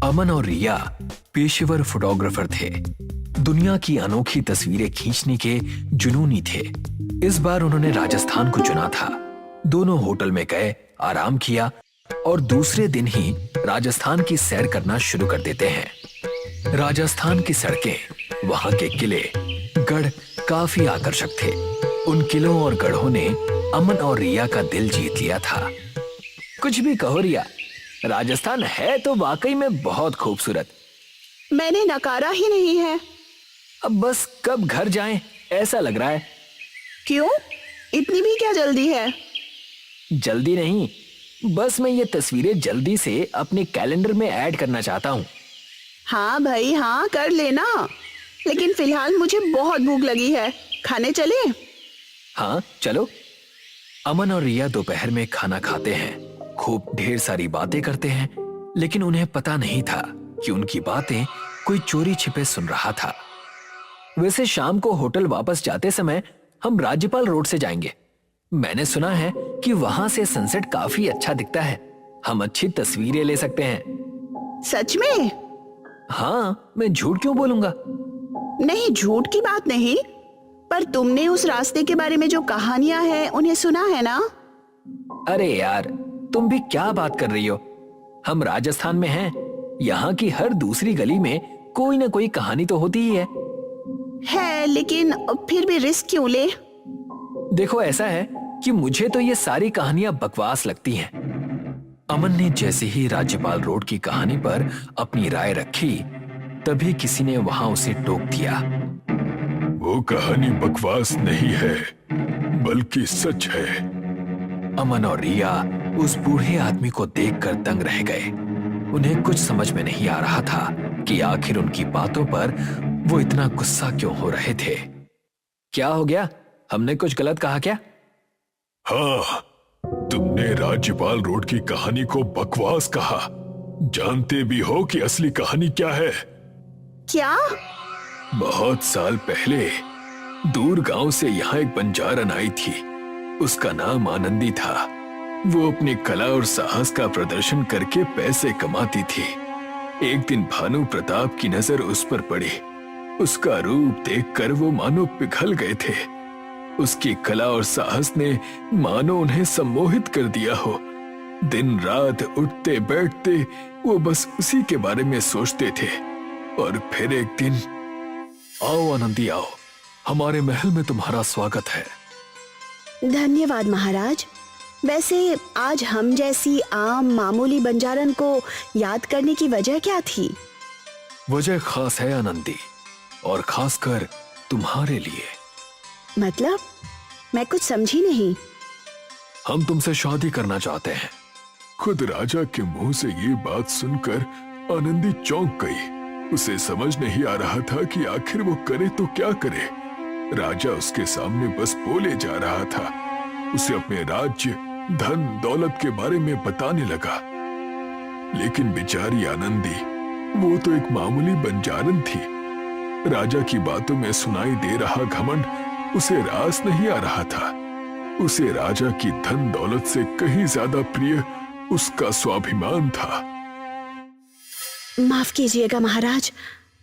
अमन और रिया पेशेवर फोटोग्राफर थे। दुनिया की अनोखी तस्वीरें खींचने के जुनूनी थे। इस बार उन्होंने राजस्थान को चुना था। दोनों होटल में गए, आराम किया और दूसरे दिन ही राजस्थान की सैर करना शुरू कर देते हैं। राजस्थान की सड़कें, वहां के किले, गढ़ काफी आकर्षक थे। उन किलों और गढ़ों ने अमन और रिया का दिल जीत लिया था। कुछ भी कहो रिया, राजस्थान है तो वाकई में बहुत खूबसूरत। मैंने नकारा ही नहीं है। अब बस कब घर जाएं ऐसा लग रहा है। क्यों? इतनी भी क्या जल्दी है? जल्दी नहीं, बस मैं ये तस्वीरें जल्दी से अपने कैलेंडर में ऐड करना चाहता हूँ। हाँ भाई हाँ, कर लेना, लेकिन फिलहाल मुझे बहुत भूख लगी है। खाने चले? हाँ चलो। अमन और रिया दोपहर में खाना खाते हैं, खूब ढेर सारी बातें करते हैं, लेकिन उन्हें पता नहीं था कि उनकी बातें कोई चोरी छिपे सुन रहा था। वैसे शाम को होटल वापस जाते समय हम राज्यपाल रोड से जाएंगे। मैंने सुना है कि वहां से सनसेट काफी अच्छा दिखता है। हम अच्छी तस्वीरें ले सकते हैं। सच में? हाँ, मैं झूठ क्यों बोलूंगा। नहीं, झूठ की बात नहीं, पर तुमने उस रास्ते के बारे में जो कहानियां हैं उन्हें सुना है ना? अरे यार, तुम भी क्या बात कर रही हो। हम राजस्थान में हैं, यहाँ की हर दूसरी गली में कोई ना कोई कहानी तो होती ही है, लेकिन फिर भी रिस्क क्यों ले? देखो ऐसा है कि मुझे तो ये सारी कहानियां बकवास लगती हैं। अमन ने जैसे ही राज्यपाल रोड की कहानी पर अपनी राय रखी, तभी किसी ने वहां उसे टोक दिया। वो कहानी बकवास नहीं है, बल्कि सच है। अमन और रिया उस बूढ़े आदमी को देखकर दंग रह गए। उन्हें कुछ समझ में नहीं आ रहा था कि आखिर उनकी बातों पर वो इतना गुस्सा क्यों हो रहे थे। क्या हो गया? हमने कुछ गलत कहा क्या? हाँ, तुमने राज्यपाल रोड की कहानी को बकवास कहा। जानते भी हो कि असली कहानी क्या है? क्या? बहुत साल पहले दूर गांव से यहाँ एक बंजारन आई थी। उसका नाम आनंदी था। वो अपनी कला और साहस का प्रदर्शन करके पैसे कमाती थी। एक दिन भानु प्रताप की नजर उस पर पड़ी। उसका रूप देखकर वो मानो पिघल गए थे। उसकी कला और साहस ने मानो उन्हें सम्मोहित कर दिया हो। दिन रात उठते बैठते वो बस उसी के बारे में सोचते थे। और फिर एक दिन, आओ आनंदी आओ, हमारे महल में तुम्हारा स्वागत है। धन्यवाद महाराज। वैसे आज हम जैसी आम मामूली बंजारन को याद करने की वजह क्या थी? वजह खास है आनंदी, और खासकर तुम्हारे लिए। मतलब? मैं कुछ समझी नहीं। हम तुमसे शादी करना चाहते हैं। खुद राजा के मुंह से ये बात सुनकर आनंदी चौंक गई। उसे समझ नहीं आ रहा था कि आखिर वो करे तो क्या करे। राजा उसके सामने बस बोले जा रहा था। उसे अपने राज्य, धन दौलत के बारे में बताने लगा। लेकिन बेचारी आनंदी, वो तो एक मामूली बंजारन थी। राजा की बातों में सुनाई दे रहा घमंड उसे रास नहीं आ रहा था। उसे राजा की धन दौलत से कहीं ज्यादा प्रिय उसका स्वाभिमान था। माफ कीजिएगा महाराज,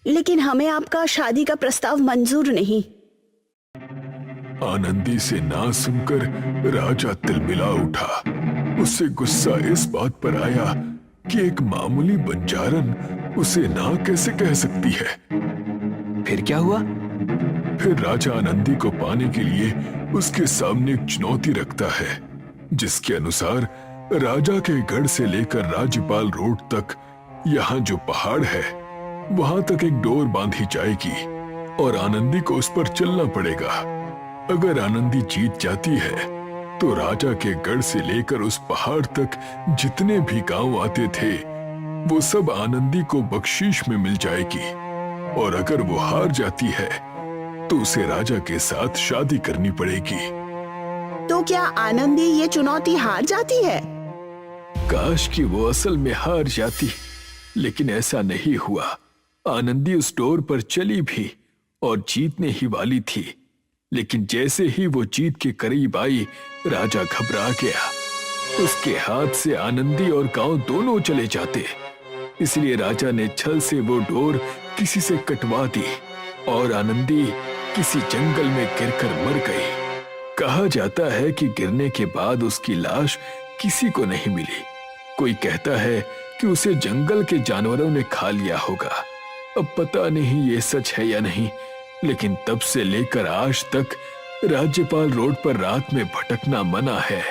लेकिन हमें आपका शादी का प्रस्ताव मंजूर नहीं। आनंदी से ना सुनकर राजा तिलमिला उठा। उसे गुस्सा इस बात पर आया कि एक मामूली बंजारन उसे ना कैसे कह सकती है। फिर क्या हुआ? फिर राजा आनंदी को पाने के लिए उसके सामने एक चुनौती रखता है, जिसके अनुसार राजा के गढ़ से लेकर राज्यपाल रोड तक यहाँ जो पहाड़ है, वहां तक एक डोर बांधी जाएगी और आनंदी को उस पर चलना पड़ेगा। अगर आनंदी जीत जाती है तो राजा के गढ़ से लेकर उस पहाड़ तक जितने भी गांव आते थे, वो सब आनंदी को बख्शीश में मिल जाएगी। और अगर वो हार जाती है तो उसे राजा के साथ शादी करनी पड़ेगी। तो क्या आनंदी ये चुनौती हार जाती है? काश कि वो असल में हार जाती, लेकिन ऐसा नहीं हुआ। आनंदी उस डोर पर चली भी और जीतने ही वाली थी, लेकिन जैसे ही वो जीत के करीब आई, राजा घबरा गया। उसके हाथ से आनंदी और गांव दोनों चले जाते। इसलिए राजा ने छल से वो डोर किसी से कटवा दी और आनंदी किसी जंगल में गिरकर मर गई। कहा जाता है कि गिरने के बाद उसकी लाश किसी को नहीं मिली। कोई कहता है कि उसे जंगल के जानवरों ने खा लिया होगा। अब पता नहीं ये सच है या नहीं, लेकिन तब से लेकर आज तक राज्यपाल रोड पर रात में भटकना मना है।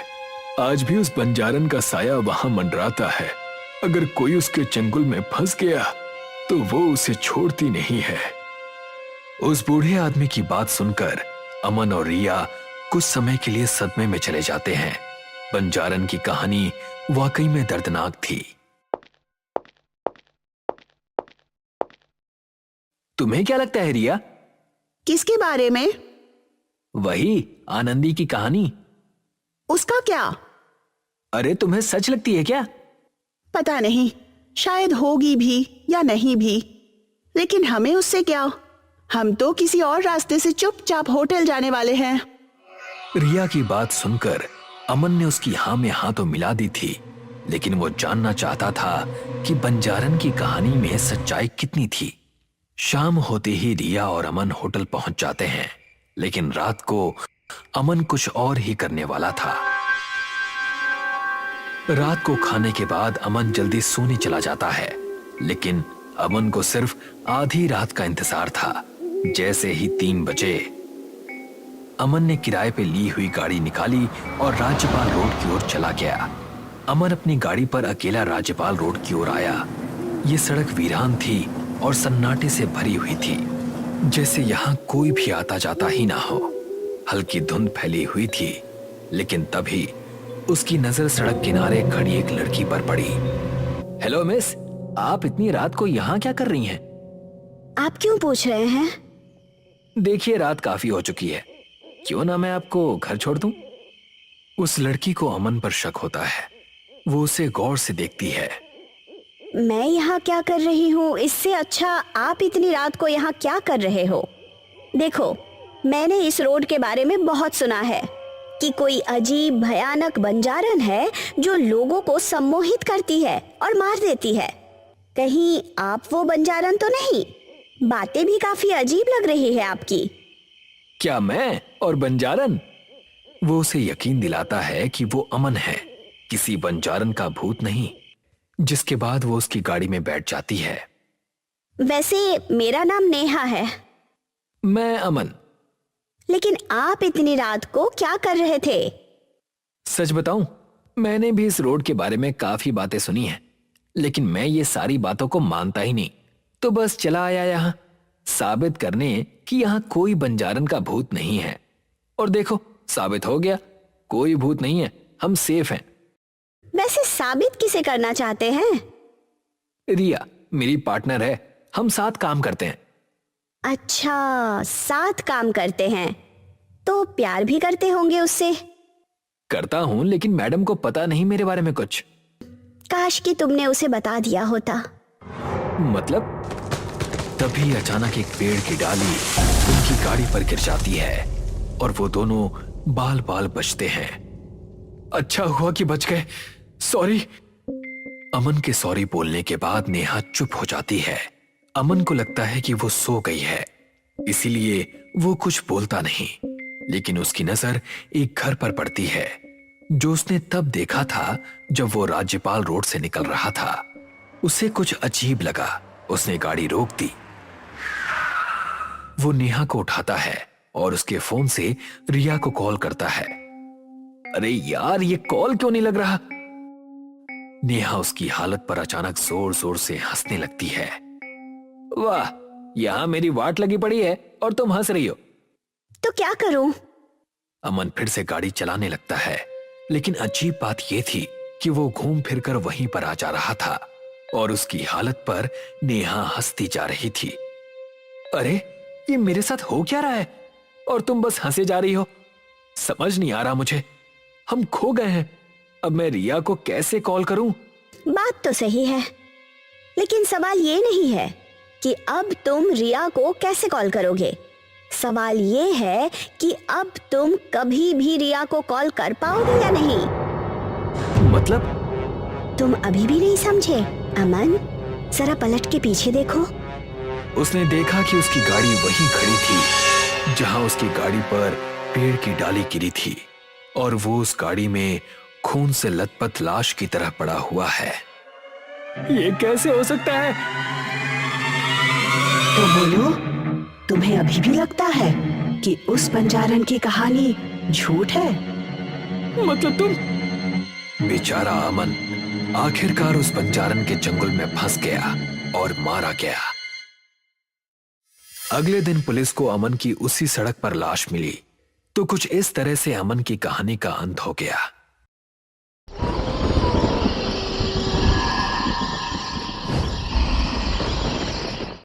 आज भी उस बंजारन का साया वहां मंडराता है। अगर कोई उसके चंगुल में फंस गया तो वो उसे छोड़ती नहीं है। उस बूढ़े आदमी की बात सुनकर अमन और रिया कुछ समय के लिए सदमे में चले जाते हैं। बंजारन की कहानी वाकई में दर्दनाक थी। तुम्हें क्या लगता है रिया? किसके बारे में? वही आनंदी की कहानी। उसका क्या? अरे तुम्हें सच लगती है क्या? पता नहीं, शायद होगी भी या नहीं भी, लेकिन हमें उससे क्या? हम तो किसी और रास्ते से चुपचाप होटल जाने वाले हैं। रिया की बात सुनकर अमन ने उसकी हाँ में हाँ तो मिला दी थी, लेकिन वो जानना चाहता था कि बंजारन की कहानी में सच्चाई कितनी थी। शाम होते ही रिया और अमन होटल पहुंच जाते हैं, लेकिन रात को अमन कुछ और ही करने वाला था। रात को खाने के बाद अमन जल्दी सोने चला जाता है, लेकिन अमन को सिर्फ आधी रात का इंतजार था। जैसे ही 3 बजे अमन ने किराए पे ली हुई गाड़ी निकाली और राज्यपाल रोड की ओर चला गया। अमन अपनी गाड़ी पर अकेला राज्यपाल रोड की ओर आया। ये सड़क वीरान थी और सन्नाटे से भरी हुई थी, जैसे यहाँ कोई भी आता जाता ही ना हो। हल्की धुंध फैली हुई थी, लेकिन तभी उसकी नजर सड़क किनारे खड़ी एक लड़की पर पड़ी। हेलो मिस, आप इतनी रात को यहाँ क्या कर रही हैं? आप क्यों पूछ रहे हैं? देखिए रात काफी हो चुकी है, क्यों ना मैं आपको घर छोड़ दूं? उस लड़की को अमन पर शक होता है। वो उसे गौर से देखती है। मैं यहाँ क्या कर रही हूँ इससे अच्छा आप इतनी रात को यहाँ क्या कर रहे हो? देखो, मैंने इस रोड के बारे में बहुत सुना है कि कोई अजीब भयानक बंजारन है जो लोगों को सम्मोहित करती है और मार देती है। कहीं आप वो बंजारन तो नहीं? बातें भी काफी अजीब लग रही है आपकी। क्या मैं और बंजारन? वो उसे यकीन दिलाता है कि वो अमन है, किसी बंजारन का भूत नहीं, जिसके बाद वो उसकी गाड़ी में बैठ जाती है। वैसे मेरा नाम नेहा है। मैं अमन। लेकिन आप इतनी रात को क्या कर रहे थे? सच बताऊं, मैंने भी इस रोड के बारे में काफी बातें सुनी हैं, लेकिन मैं ये सारी बातों को मानता ही नहीं, तो बस चला आया यहाँ साबित करने कि यहाँ कोई बंजारन का भूत नहीं है। और देखो, साबित हो गया, कोई भूत नहीं है, हम सेफ हैं। वैसे साबित किसे करना चाहते हैं? रिया मेरी पार्टनर है, हम साथ काम करते हैं। अच्छा, साथ काम करते हैं तो प्यार भी करते होंगे उससे? करता हूं, लेकिन मैडम को पता नहीं मेरे बारे में कुछ। काश कि तुमने उसे बता दिया होता। मतलब? तभी अचानक एक पेड़ की डाली उनकी गाड़ी पर गिर जाती है और वो दोनों बाल बाल बचते हैं। अच्छा हुआ कि बच गए, सॉरी। अमन के सॉरी बोलने के बाद नेहा चुप हो जाती है। अमन को लगता है कि वो सो गई है, इसीलिए वो कुछ बोलता नहीं, लेकिन उसकी नजर एक घर पर पड़ती है जो उसने तब देखा था जब वो राज्यपाल रोड से निकल रहा था। उसे कुछ अजीब लगा, उसने गाड़ी रोक दी। वो नेहा को उठाता है और उसके फोन से रिया को कॉल करता है। अरे यार, ये कॉल क्यों नहीं लग रहा? नेहा उसकी हालत पर अचानक जोर जोर से हंसने लगती है। वाह, यहां मेरी वाट लगी पड़ी है और तुम हंस रही हो। तो क्या करूं? अमन फिर से गाड़ी चलाने लगता है, लेकिन अजीब बात यह थी कि वो घूम फिरकर वहीं पर आ जा रहा था और उसकी हालत पर नेहा हंसती जा रही थी। अरे, ये मेरे साथ हो क्या रहा है और तुम बस हंसे जा रही हो? समझ नहीं आ रहा मुझे, हम खो गए हैं। अब मैं रिया को कैसे कॉल करूं? बात तो सही है, लेकिन सवाल ये नहीं है कि अब तुम रिया को कैसे कॉल करोगे। सवाल ये है कि अब तुम कभी भी रिया को कॉल कर पाओगे या नहीं। मतलब? तुम अभी भी नहीं समझे अमन? जरा पलट के पीछे देखो। उसने देखा कि उसकी गाड़ी वहीं खड़ी थी जहां उसकी गाड़ी पर पेड़ की डाली गिरी थी और वो उस गाड़ी में खून से लथपथ लाश की तरह पड़ा हुआ है। ये कैसे हो सकता है? तो बोलो, तुम्हें अभी भी लगता है कि उस बंजारन की कहानी झूठ है? मतलब तुम? बेचारा अमन आखिरकार उस बंजारन के जंगल में फंस गया और मारा गया। अगले दिन पुलिस को अमन की उसी सड़क पर लाश मिली तो कुछ इस तरह से अमन की कहानी का अंत हो गया।